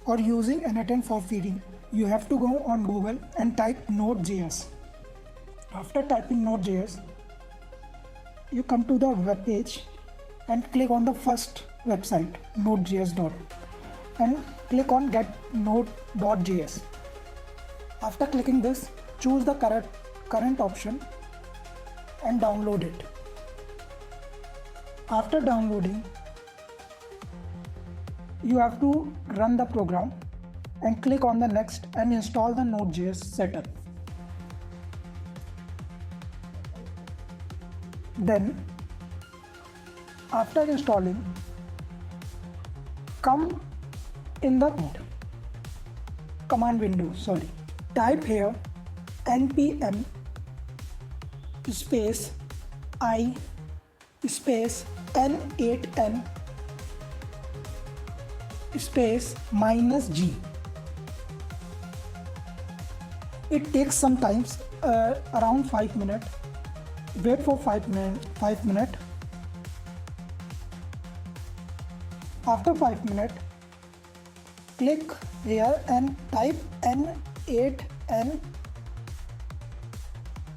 or using n8n for feeding, you have to go on Google and type Node.js. After typing Node.js, you come to the web page and click on the first website, node.js. And click on get node.js. After clicking this, choose the current option and download it. After downloading, you have to run the program and click on the next and install the Node.js setup. Then after installing, come in the command window, type here npm space I space n8n space -g. It takes some time, around 5 minutes. Wait for 5 minutes. After 5 minutes, click here and type n8n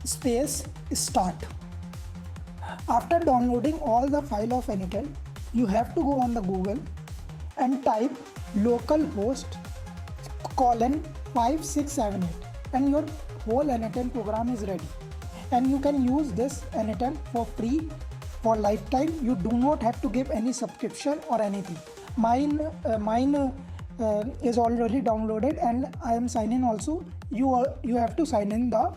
space start. After downloading all the file of n8n, you have to go on the Google and type localhost colon 5678 and your whole n8n program is ready. And you can use this n8n for free for lifetime. You do not have to give any subscription or anything. Mine is already downloaded and I am signing also. You have to sign in the